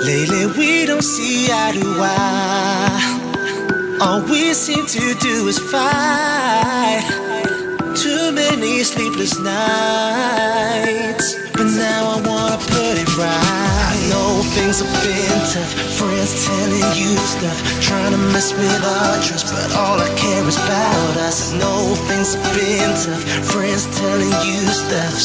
Lately we don't see eye to eye. All we seem to do is fight. Too many sleepless nights, but now I wanna put it right. I know things have been tough, friends telling you stuff, trying to mess with our trust, but all I care is about us. I know things have been tough, friends telling you stuff,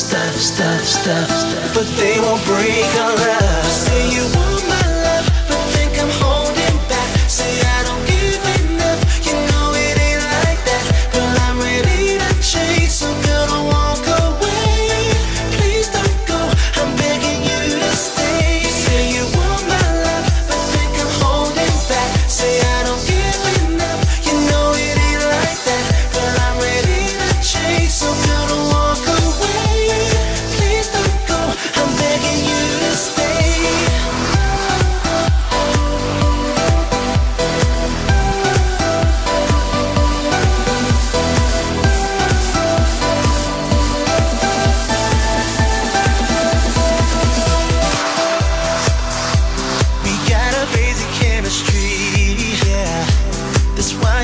but they won't break our love. Say you want my love, but think I'm holding back. Say I don't give enough, you know it ain't like that, but I'm ready to change, so girl don't walk away. Please don't go, I'm begging you to stay. Say you want my love, but think I'm holding back. Say I don't give enough, you know it ain't like that, but I'm ready to change, so girl don't walk away. Please don't go, I'm begging you to stay.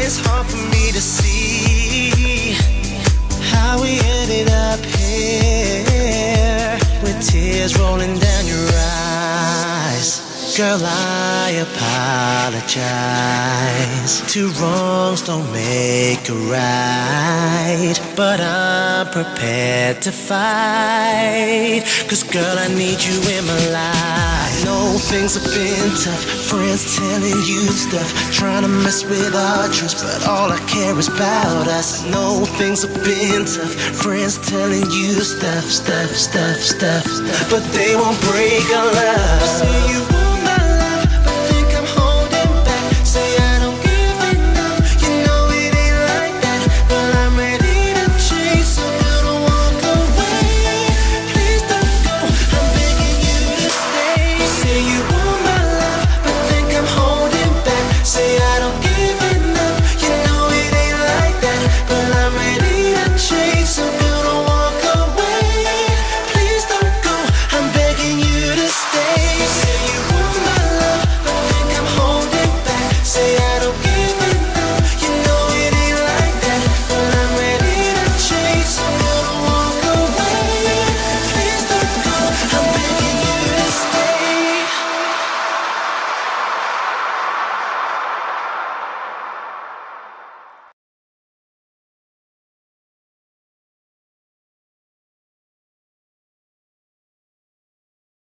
It's hard for me to see how we ended up here, with tears rolling down your eyes. Girl, I apologize. Two wrongs don't make a right, but I'm prepared to fight, 'cause girl, I need you in my life. I know things have been tough, friends telling you stuff, trying to mess with our trust, but all I care is about us. I know things have been tough, friends telling you stuff, but they won't break our love. Say you